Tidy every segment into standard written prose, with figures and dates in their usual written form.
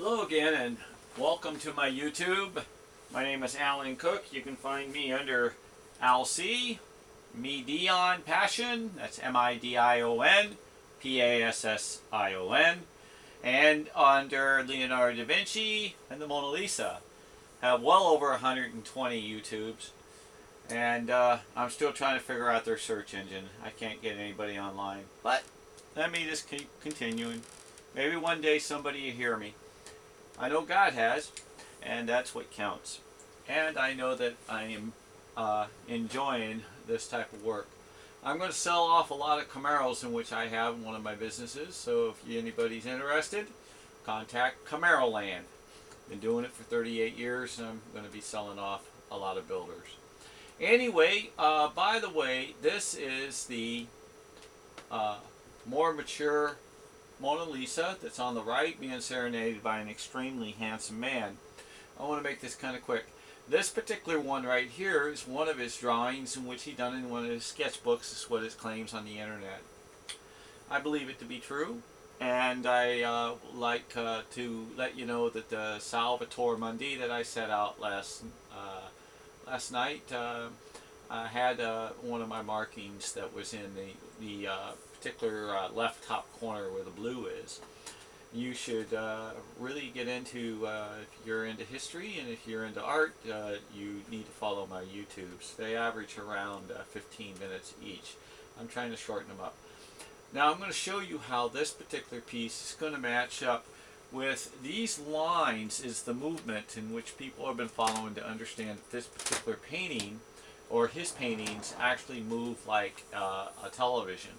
Hello again and welcome to my YouTube. My name is Alan Cook. You can find me under ALC, MIDIONPASSION, that's MIDION, PASSION, and under Leonardo Da Vinci and the Mona Lisa. Have well over 120 YouTubes, and I'm still trying to figure out their search engine. I can't get anybody online, but let me just keep continuing. Maybe one day somebody will hear me. I know God has, and that's what counts. And I know that I am enjoying this type of work. I'm going to sell off a lot of Camaros in which I have in one of my businesses, so if anybody's interested, contact Camaroland. Been doing it for 38 years, and I'm going to be selling off a lot of builders. Anyway, by the way, this is the more mature Mona Lisa that's on the right, being serenaded by an extremely handsome man. I want to make this kind of quick. This particular one right here is one of his drawings in which he done in one of his sketchbooks. Is what it claims on the internet. I believe it to be true, and I like to let you know that the Salvator Mundi that I set out last night had one of my markings that was in the particular left top corner where the blue is. You should really get into, if you're into history and if you're into art, you need to follow my YouTubes. They average around 15 minutes each. I'm trying to shorten them up. Now I'm going to show you how this particular piece is going to match up with these lines. Is the movement in which people have been following to understand that this particular painting or his paintings actually move like a television.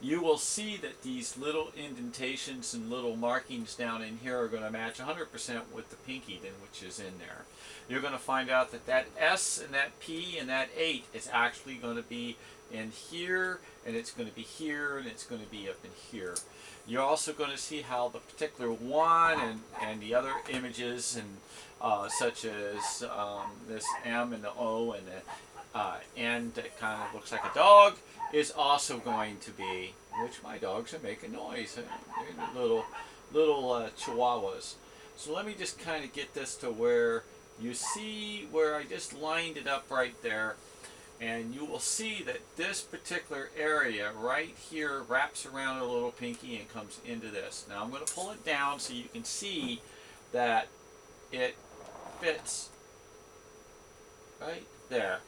You will see that these little indentations and little markings down in here are going to match 100% with the pinky which is in there. You're going to find out that that S and that P and that 8 is actually going to be in here, and it's going to be here, and it's going to be up in here. You're also going to see how the particular one and the other images, and such as this M and the O and the N that kind of looks like a dog, is also going to be, which my dogs are making noise. They're little chihuahuas. So let me just kind of get this to where you see where I just lined it up right there, and you will see that this particular area right here wraps around a little pinky and comes into this. Now I'm going to pull it down so you can see that it fits right there.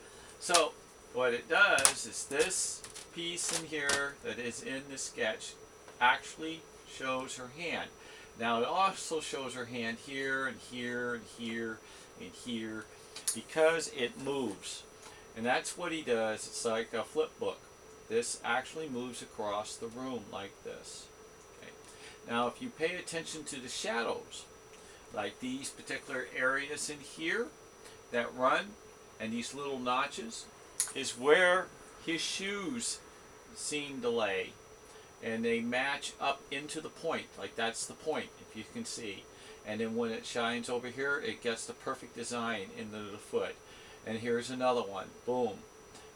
So what it does is this piece in here that is in the sketch actually shows her hand. Now it also shows her hand here and here and here and here because it moves. And that's what he does. It's like a flip book. This actually moves across the room like this. Okay. Now if you pay attention to the shadows, like these particular areas in here that run, and these little notches, is where his shoes seem to lay, and they match up into the point. Like that's the point, if you can see. And then when it shines over here, it gets the perfect design into the foot. And here's another one, boom,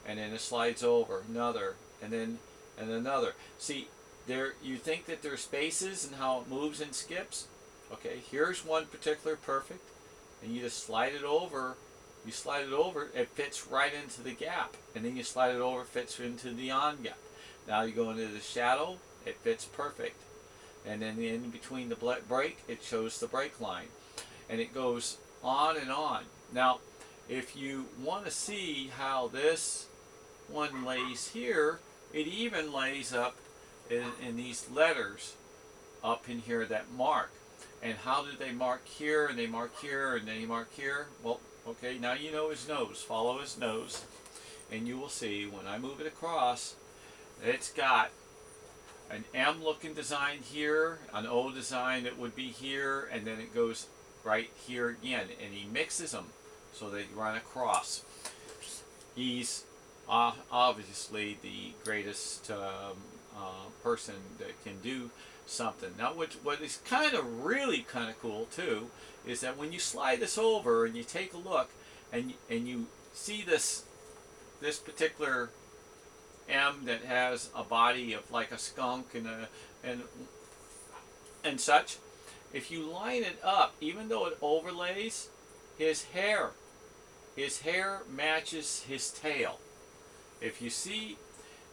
and then it slides over, another, and then another. See, there, you think that there's spaces and how it moves and skips. Okay, here's one particular perfect, and you just slide it over. You slide it over, it fits right into the gap, and then you slide it over, it fits into the on gap. Now you go into the shadow, it fits perfect, and then in between the break, it shows the break line, and it goes on and on. Now if you want to see how this one lays here, it even lays up in these letters up in here that mark. And how do they mark here, and they mark here, and they mark here? Well, okay, now you know his nose. Follow his nose, and you will see when I move it across, it's got an M looking design here, an O design that would be here, and then it goes right here again, and he mixes them so they run across. He's obviously the greatest person that can do something. Now what is kind of really kind of cool too is that when you slide this over and you take a look and you see this particular M that has a body of like a skunk and such, if you line it up, even though it overlays, his hair, his hair matches his tail. If you see,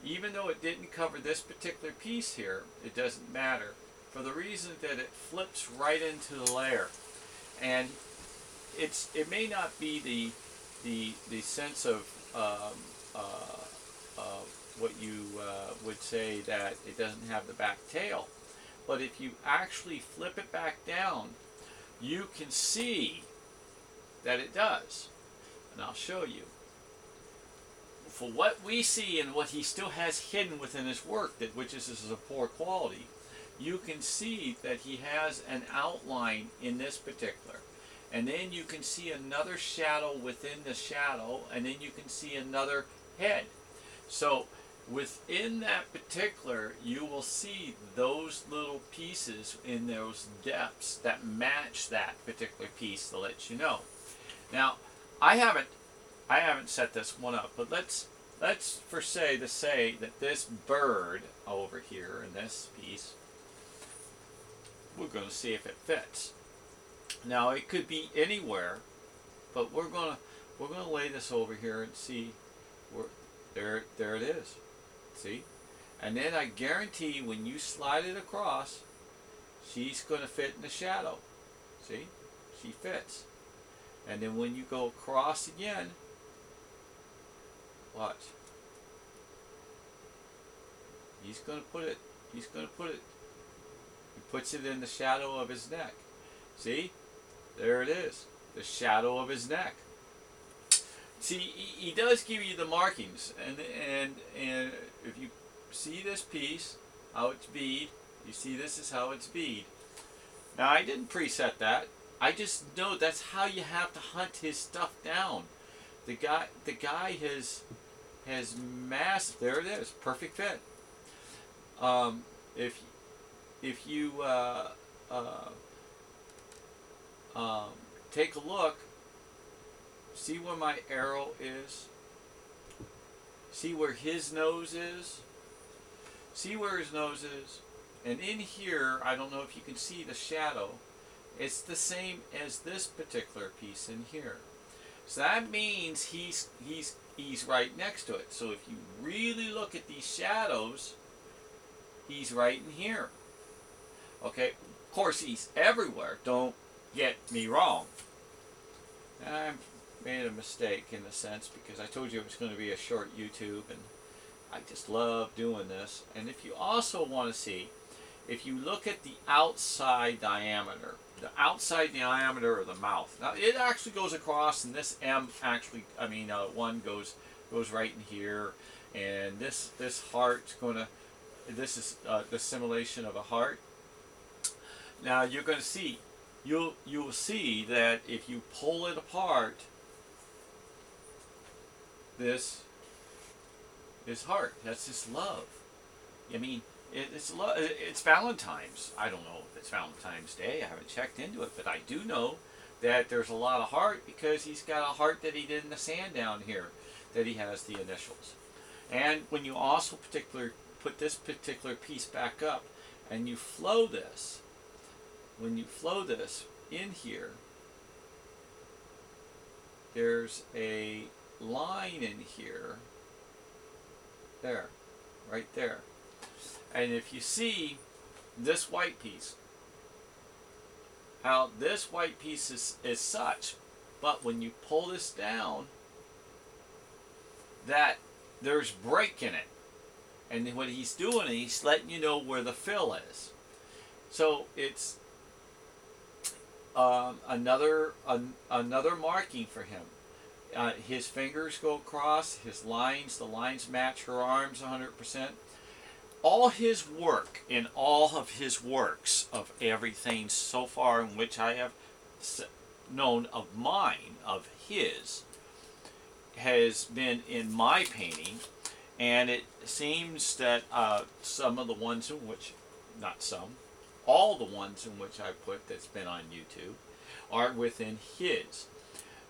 even though it didn't cover this particular piece here, it doesn't matter, for the reason that it flips right into the layer. And it may not be the sense of what you would say that it doesn't have the back tail, but if you actually flip it back down, you can see that it does. And I'll show you. For what we see and what he still has hidden within his work, that which is of poor quality, you can see that he has an outline in this particular. And then you can see another shadow within the shadow, and then you can see another head. So within that particular, you will see those little pieces in those depths that match that particular piece to let you know. Now, I haven't set this one up, but let's say that this bird over here in this piece, we're going to see if it fits. Now it could be anywhere, but we're gonna lay this over here and see where there it is. See? And then I guarantee when you slide it across, she's gonna fit in the shadow. See? She fits. And then when you go across again, watch. He's gonna put it, he puts it in the shadow of his neck. See? There it is. The shadow of his neck. See, he does give you the markings, and if you see this piece, how it's bead, you see this is how it's bead. Now I didn't preset that. I just know that's how you have to hunt his stuff down. The guy has massive. There it is, perfect fit. If you take a look, see where my arrow is, see where his nose is, see where his nose is, and in here, I don't know if you can see the shadow, it's the same as this particular piece in here. So that means he's right next to it. So if you really look at these shadows, he's right in here. Okay, of course he's everywhere, don't get me wrong. I made a mistake in a sense because I told you it was going to be a short YouTube, and I just love doing this. And if you also want to see, if you look at the outside diameter of the mouth, now it actually goes across, and this M actually, one goes right in here, and this heart's gonna, this is the simulation of a heart. Now you're going to see, you'll see that if you pull it apart, this is heart. That's his love. I mean, it's love. It's Valentine's. I don't know if it's Valentine's Day. I haven't checked into it, but I do know that there's a lot of heart because he's got a heart that he did in the sand down here, that he has the initials. And when you also put this particular piece back up, and you flow this, when you flow this in here, there's a line in here, there, right there. And if you see this white piece, how this white piece is such, but when you pull this down, that there's break in it. And what he's doing, he's letting you know where the fill is. So it's another marking for him. His fingers go across, the lines match her arms 100%. All his work, in all of his works, of everything so far in which I have known of mine, of his, has been in my painting. And it seems that some of the ones in which, not some, all the ones in which I put that's been on YouTube are within his.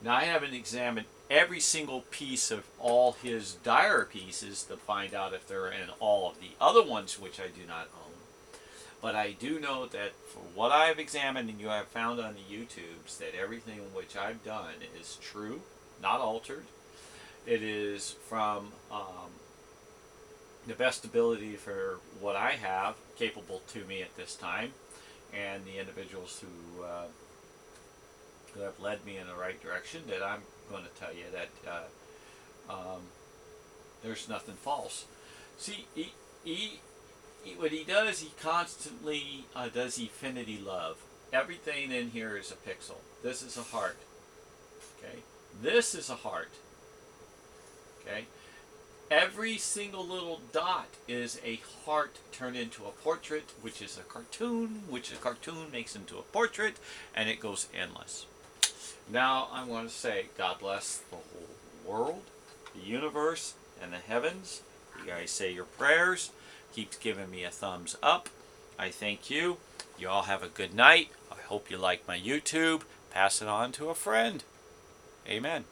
Now I haven't examined every single piece of all his diary pieces to find out if they're in all of the other ones which I do not own. But I do know that for what I've examined and you have found on the YouTubes, that everything which I've done is true, not altered. It is from the best ability for what I have capable to me at this time, and the individuals who have led me in the right direction. That I'm going to tell you that there's nothing false. See, what he does, he constantly does infinity love. Everything in here is a pixel. This is a heart. Okay, this is a heart. Okay. Every single little dot is a heart turned into a portrait, which is a cartoon, which a cartoon makes into a portrait, and it goes endless. Now I want to say, God bless the whole world, the universe, and the heavens. You guys say your prayers. Keeps giving me a thumbs up. I thank you. You all have a good night. I hope you like my YouTube. Pass it on to a friend. Amen.